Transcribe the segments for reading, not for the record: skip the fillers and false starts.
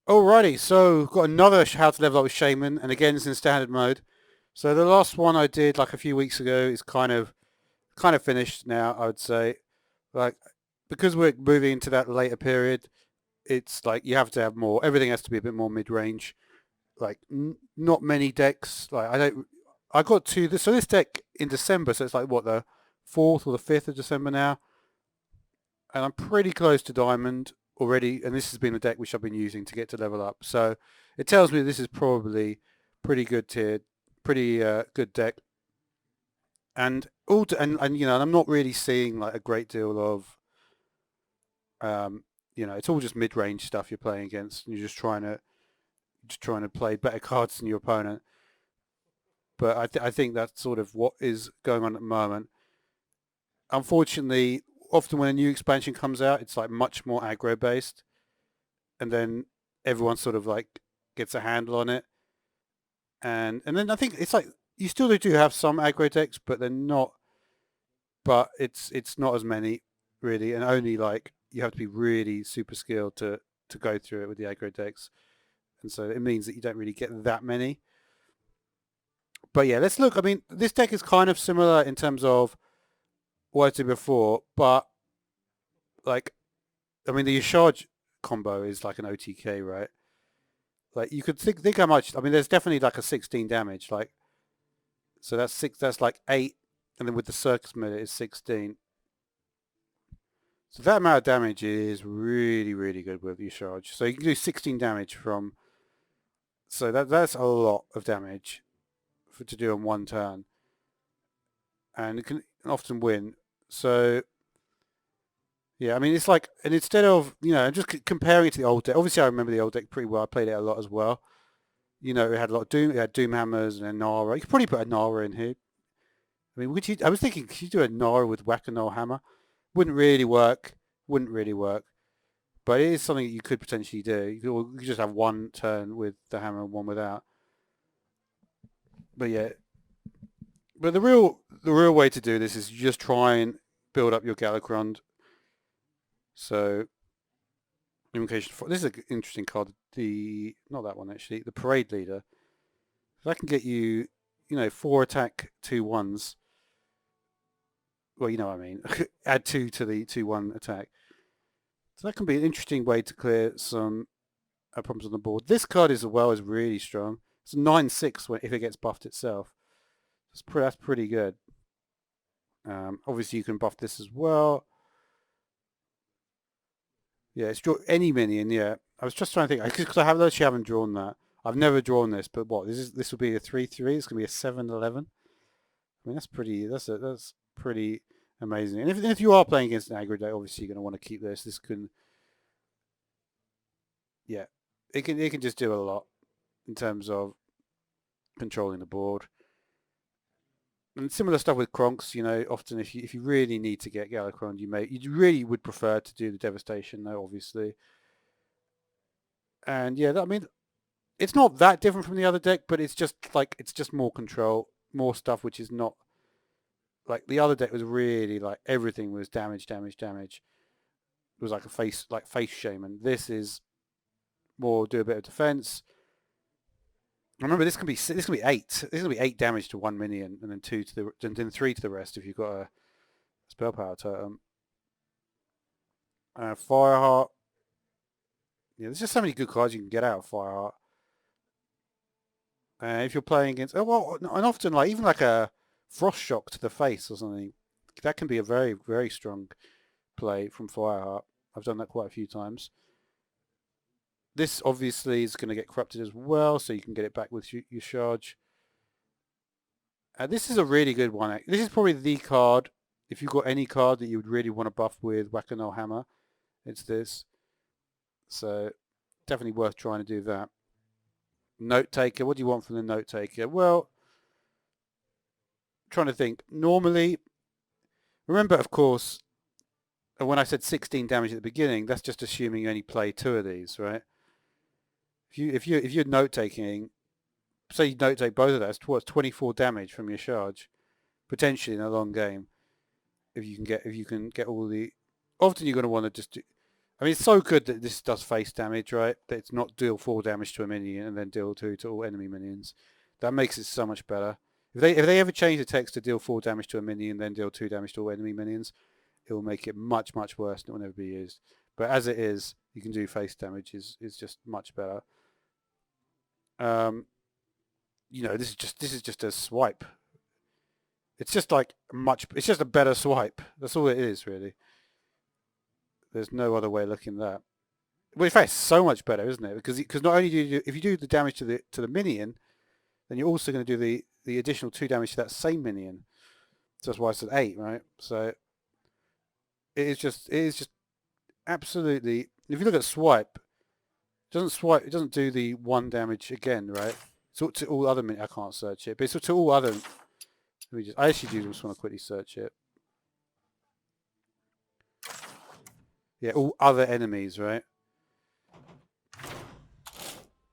Alrighty, so got another how to level up with Shaman, and again it's in standard mode. So the last one I did like a few weeks ago is kind of finished now, I would say. Like because we're moving into that later period, it's like you have to have more. Everything has to be a bit more mid-range. Like not many decks. Like I got to this. So this deck in December. So it's like what the 4th or the 5th of December now, and I'm pretty close to diamond already. And this has been a deck which I've been using to get to level up. So it tells me this is probably pretty good tier, pretty good deck. And and I'm not really seeing like a great deal of it's all just mid-range stuff you're playing against, and you're just trying to play better cards than your opponent. But I think that's sort of what is going on at the moment. Unfortunately, often when a new expansion comes out, it's like much more aggro based, and then everyone sort of like gets a handle on it. And then I think it's like you still do have some aggro decks, but they're not. But it's not as many really, and only like you have to be really super skilled to go through it with the aggro decks, and so it means that you don't really get that many. But yeah, let's look. I mean, this deck is kind of similar in terms of what I did before, but like, I mean, the Yashaj combo is like an OTK, right? Like, you could think how much. I mean, there's definitely like a 16 damage. Like, so that's six. That's like 8, and then with the circus minute is 16. So that amount of damage is really, really good with Yashaj. So you can do 16 damage from. So that's a lot of damage to do on one turn, and it can often win. So yeah, I mean, it's like, and instead of, just comparing it to the old deck, obviously I remember the old deck pretty well. I played it a lot as well. It had a lot of Doom, it had Doom Hammers and a Nara. You could probably put a Nara in here. I mean, I was thinking, could you do a Nara with Whack-A-Null Hammer? Wouldn't really work. Wouldn't really work. But it is something that you could potentially do. You could just have one turn with the hammer and one without. But yeah, but the real way to do this is you just try and build up your Galakrond. So Invocation. This is an interesting card. The Not that one actually. The Parade Leader. That can get you, 4 attack, 2 1s. Well, you know what I mean. Add 2 to the 2-1 attack. So that can be an interesting way to clear some problems on the board. This card as well is really strong. It's a 9/6 if it gets buffed itself. That's pretty good. Obviously, you can buff this as well. Yeah, it's draw any minion. Yeah, I was just trying to think because actually haven't drawn that. I've never drawn this, but what this will be a 3/3. It's gonna be a 7/11. I mean, that's pretty amazing. And if you are playing against an aggro deck, obviously you're gonna want to keep this. This can, yeah, it can just do a lot in terms of controlling the board. And similar stuff with Kronks, often if you really need to get Galakrond, you really would prefer to do the devastation though, obviously. And yeah, I mean, it's not that different from the other deck, but it's just more control, more stuff, which is not like the other deck was really like everything was damage, damage, damage. It was like face shaman. This is more do a bit of defense. Remember, this can be 8. This can be 8 damage to one minion, and then 3 to the rest if you've got a spell power totem. Fireheart. Yeah, there's just so many good cards you can get out of Fireheart. If you're playing against, and often like even like a Frost Shock to the face or something, that can be a very, very strong play from Fireheart. I've done that quite a few times. This obviously is going to get corrupted as well, so you can get it back with your charge. This is a really good one. This is probably the card, if you've got any card that you would really want to buff with Whack-A-Null Hammer, it's this. So definitely worth trying to do that. Note taker. What do you want from the note taker? Well, trying to think. Normally, remember, of course, when I said 16 damage at the beginning, that's just assuming you only play 2 of these, right? If you're note taking, say you note take both of those, what's 24 damage from your charge, potentially in a long game. If you can get all the, often you're going to want to just do. I mean, it's so good that this does face damage, right? That it's not deal 4 damage to a minion and then deal 2 to all enemy minions. That makes it so much better. If they ever change the text to deal 4 damage to a minion, then deal 2 damage to all enemy minions, it will make it much, much worse and it will never be used. But as it is, you can do face damage is just much better. This is just a swipe. It's just like it's just a better swipe. That's all it is, really. There's no other way of looking at that. Well, in fact, it's so much better, isn't it? Because not only if you do the damage to the minion, then you're also going to do the additional 2 damage to that same minion. So that's why it's an 8, right? So it is just absolutely. If you look at swipe, it doesn't do the 1 damage again, right? So to all other I can't search it, but it's to all other. I actually do just want to quickly search it. Yeah, all other enemies, right?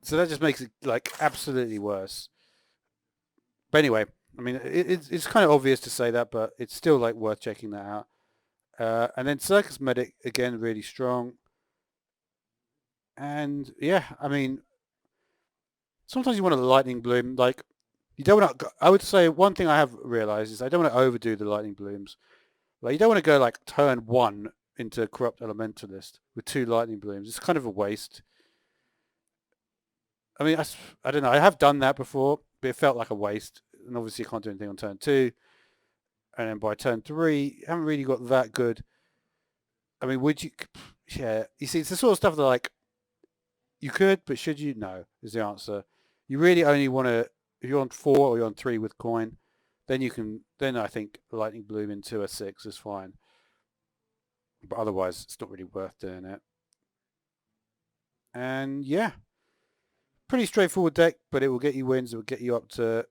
So that just makes it like absolutely worse. But anyway, I mean, it's kind of obvious to say that, but it's still like worth checking that out. And then Circus Medic again, really strong. And yeah, I mean, sometimes you want a lightning bloom. Like you don't want to. I would say one thing I have realized is I don't want to overdo the lightning blooms. Like you don't want to go like turn 1 into Corrupt Elementalist with 2 lightning blooms. It's kind of a waste. I mean, I don't know. I have done that before, but it felt like a waste. And obviously, you can't do anything on turn 2. And then by turn 3, you haven't really got that good. I mean, would you? Yeah. You see, it's the sort of stuff that like you could, but should you? No, is the answer. You really only want to. If you're on 4 or you're on 3 with coin, then you can. Then I think lightning bloom into a 6 is fine. But otherwise, it's not really worth doing it. And yeah, pretty straightforward deck, but it will get you wins. It will get you up to.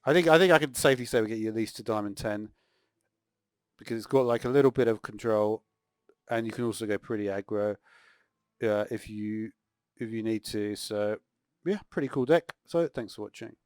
I think I can safely say we'll get you at least to Diamond 10 because it's got like a little bit of control, and you can also go pretty aggro if you need to. So yeah, pretty cool deck. So thanks for watching.